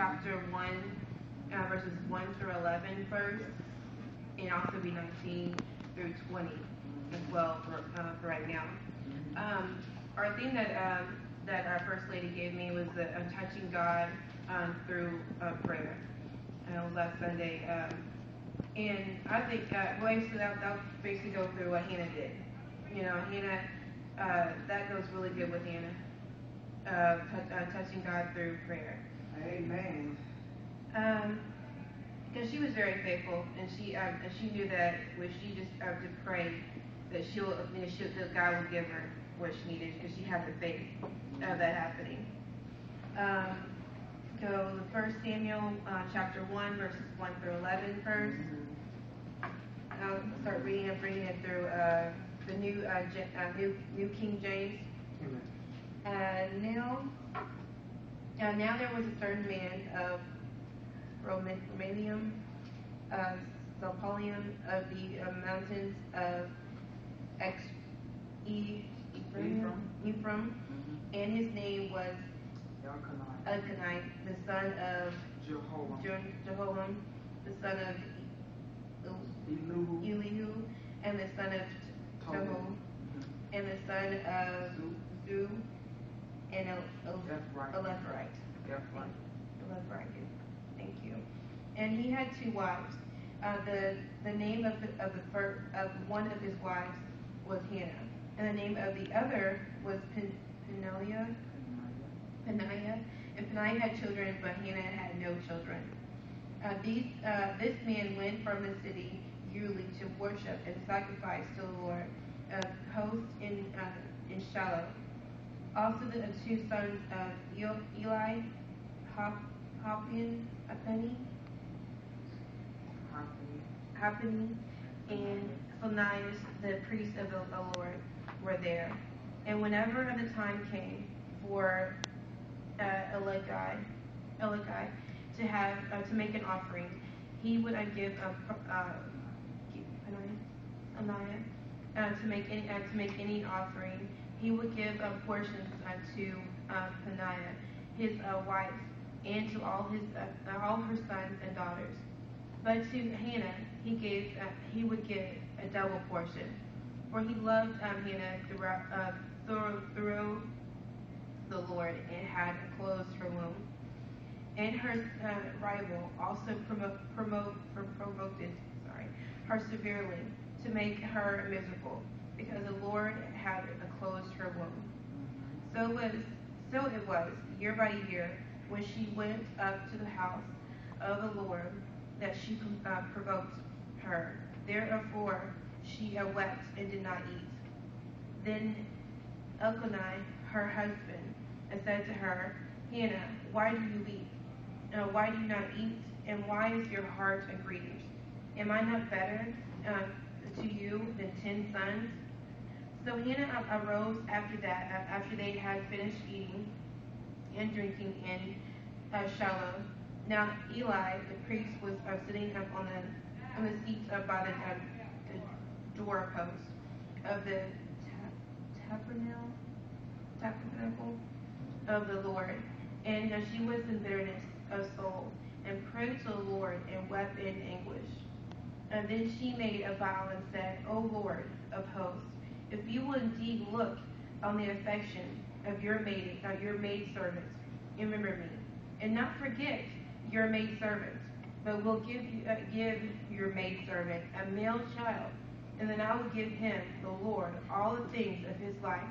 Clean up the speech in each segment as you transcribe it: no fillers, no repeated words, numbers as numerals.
chapter 1, verses 1 through 11 first, and also be 19 through 20 as well for right now. Our theme that our First Lady gave me was the touching God through prayer. It was last Sunday. And I think, so that basically goes through what Hannah did. Hannah, that goes really good with Hannah, touching God through prayer. Amen. Because she was very faithful, and she knew that when she just to pray, that that God would give her what she needed, because she had the faith of that happening. So the 1 Samuel chapter 1 verses 1 through 11 first. I'll start reading it through the New King James. Now there was a certain man of Romanium, Zalpolium, of the mountains of Ephraim, and his name was Elkanah, the son of Jehoram, the son of Elihu, and the son of Toho, and the son of Zu, and Elepharite. Thank you. And he had 2 wives. The name of one of his wives was Hannah, and the name of the other was Peninnah. And Peninnah had children, but Hannah had no children. This man went from the city yearly to worship and sacrifice to the Lord of hosts in Shiloh. Also the 2 sons of Eli, Hophni, and Phinehas, the priest of the Lord, were there. And whenever the time came for Elikai to make an offering, he would give to make any offering. He would give portions to Peninnah, his wife, and to all her sons and daughters. But to Hannah he would give a double portion, for he loved Hannah through the Lord, and had closed her womb. And her rival also provoked her severely to make her miserable, because the Lord had closed her womb. So it was year by year, when she went up to the house of the Lord, that she provoked her. Therefore she wept and did not eat. Then Elkanah, her husband, said to her, Hannah, why do you weep? Why do you not eat? And why is your heart grieved? Am I not better to you than 10 sons? So Hannah arose after they had finished eating and drinking in Shiloh. Now Eli, the priest, was sitting up on the seat by the doorpost of the tabernacle of the Lord. And she was in bitterness of soul, and prayed to the Lord, and wept in anguish. And then she made a vow and said, O Lord of hosts, if you will indeed look on the affection of your maidservants, and remember me, and not forget your maidservant, but will give your maidservant a male child, and then I will give him, the Lord, all the things of his life,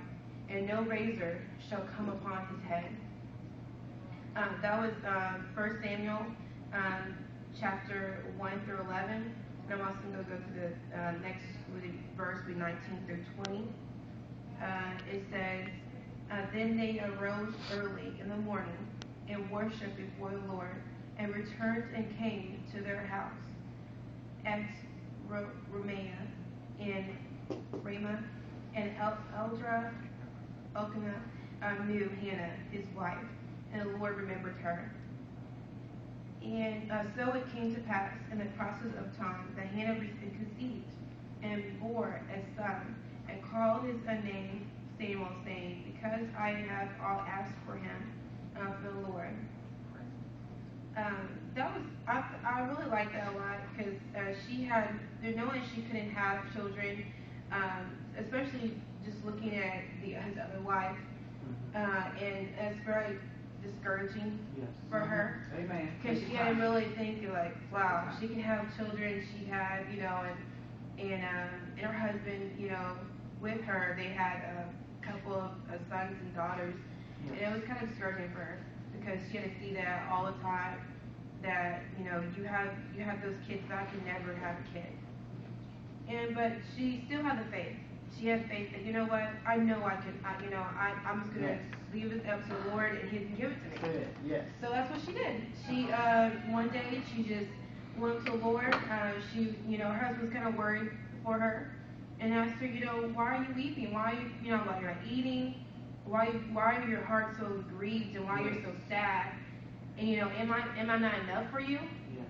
and no razor shall come upon his head. That was 1 Samuel chapter 1 through 11. And I'm also going to go to the next verse, 19 through 20. It says, Then they arose early in the morning and worshipped before the Lord, and returned and came to their house at Ramah, and Elkanah knew Hannah, his wife, and the Lord remembered her. And so it came to pass in the process of time that Hannah conceived and bore a son, and called his name Samuel, saying, Because I have all asked for him for the Lord. That was I really liked that a lot because she had knowing she couldn't have children, especially just looking at his other wife, and it's very discouraging for her. Amen. Because she had to really think like, wow, she can have children. She had, and her husband, with her, they had a couple of sons and daughters, and it was kind of discouraging for her because she had to see that all the time. That you have those kids, but I can never have a kid. But she still had the faith. She had faith that what, I know I can. I'm just gonna leave it up to the Lord, and He can give it to me. Yes. So that's what she did. She one day she just went to the Lord. Her husband's kind of worried for her, and asked her, why are you weeping? Why are you, why you're not eating? Why are your heart so grieved, and why you're so sad? And am I not enough for you?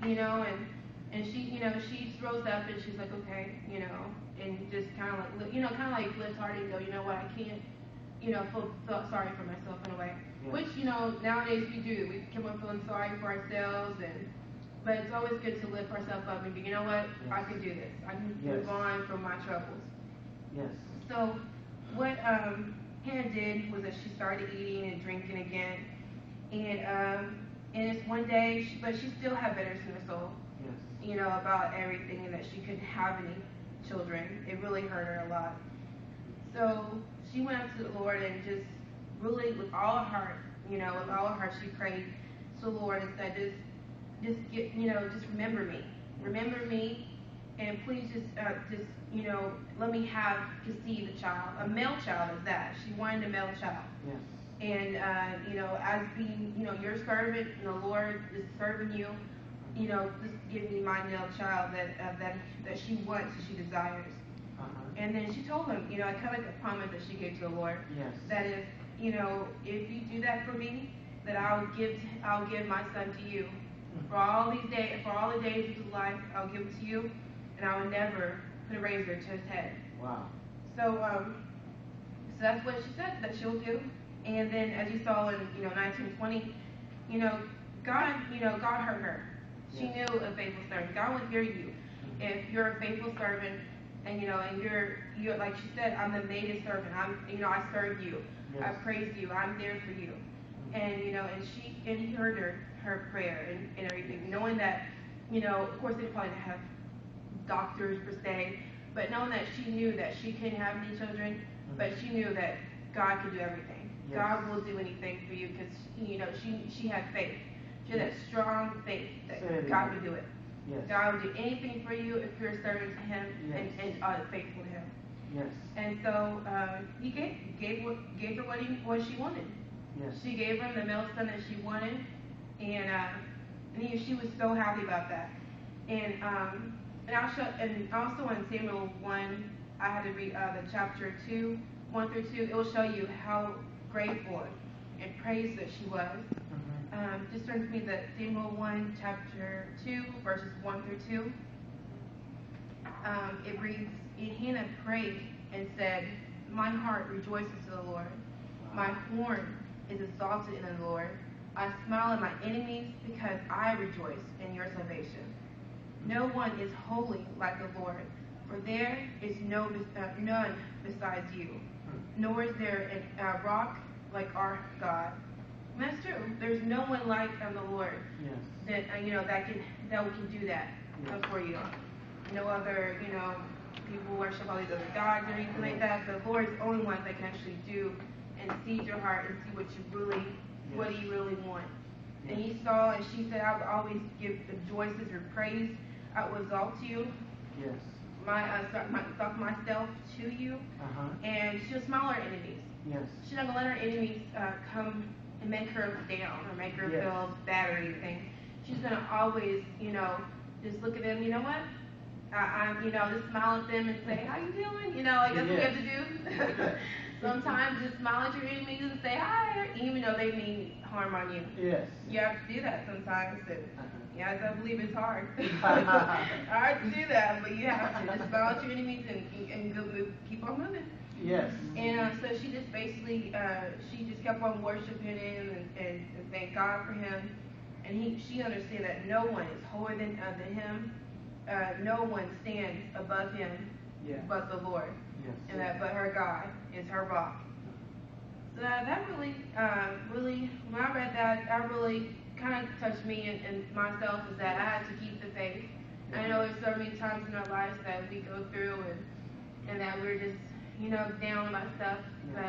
And she she rose up and she's like, okay, and just kind of like lift heart and go, what, I can't feel sorry for myself in a way. Which nowadays we do. We come up feeling sorry for ourselves, but it's always good to lift ourselves up and be, what, I can do this. I can move on from my troubles. Yes. So what Hannah did was that she started eating and drinking again, and it's one day, but she still had bitterness in her soul, about everything, and that she couldn't have any children. It really hurt her a lot. So she went up to the Lord and just really, with all her heart, she prayed to the Lord and said, just remember me, and please just let me conceive a child, a male child is that. She wanted a male child. Yes. And, as being, your servant, and the Lord is serving you, just give me my male child that she wants and she desires. And then she told him, kind of like a promise that she gave to the Lord, that if you do that for me, that I'll give my son to you. For all the days of his life, I'll give it to you, and I will never put a razor to his head. Wow. So that's what she said that she'll do. And then, as you saw in 1920, God heard her. She knew a faithful servant. God will hear you if you're a faithful servant, and and you're like she said, I'm the maid's servant. I serve you. I praise you. I'm there for you. And and He heard her prayer and everything, knowing that of course they probably didn't have doctors per se, but knowing that she knew that she couldn't have any children, but she knew that God could do everything. God will do anything for you because she had faith. She had that strong faith that God would do it. God will do anything for you if you're a servant to Him and faithful to Him. Yes. And so He gave her what she wanted. Yes. She gave her the male son that she wanted, and she was so happy about that. And also in Samuel 1, I had to read the chapter 2, 1 through 2. It will show you how grateful and praised that she was. Just turn to me the Samuel 1, chapter 2, verses 1 through 2. It reads, and Hannah prayed and said, my heart rejoices to the Lord. My horn is exalted in the Lord. I smile at my enemies because I rejoice in your salvation. No one is holy like the Lord, for there is none besides you, nor is there a rock like our God. And that's true. There's no one like the Lord that that can do that for you. No other people worship all these other gods or anything like that. The Lord is the only one that can actually do and see your heart and see what you really want. And He saw, and she said, I will always give the voices or praise. I will exalt you. Yes. Myself to you. And she'll smile at her enemies. Yes. She's not gonna let her enemies come and make her down or make her feel bad or anything. She's gonna always, just look at them. You know what? Just smile at them and say, how you doing? Like that's what we have to do. Sometimes just smile at your enemies and say hi, even though they mean harm on you. Yes. You have to do that sometimes. And, I believe it's hard. Hard to do that, but you have to. Just smile at your enemies and go keep on moving. Yes. And so she just basically, she just kept on worshiping Him and thank God for Him. and she understands that no one is holy than him. No one stands above him but the Lord, and but her God is her rock. So that really, when I read that really kind of touched me and myself, is that I had to keep the faith. I know there's so many times in our lives that we go through and that we're just, down about stuff. But,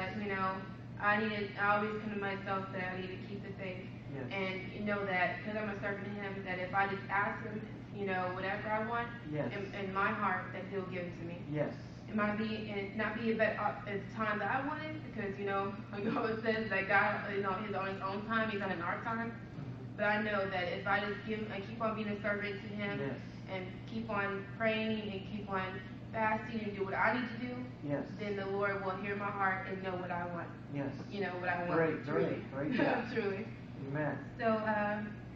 I always come to myself that I need to keep the faith. And know that, because I'm a servant to him, that if I just ask him, whatever I want, in my heart, that he'll give it to me. It might be, and not be at the time that I wanted, because, like it says that God, he's on his own time, he's not in our time. But I know that if I just keep on being a servant to him, and keep on praying and keep on fasting and do what I need to do, then the Lord will hear my heart and know what I want. What I want. Great. Truly. Amen. So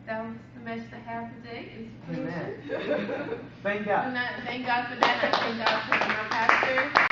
that was the message I have today. Amen. Thank God. And thank God for that. I thank God for my pastor.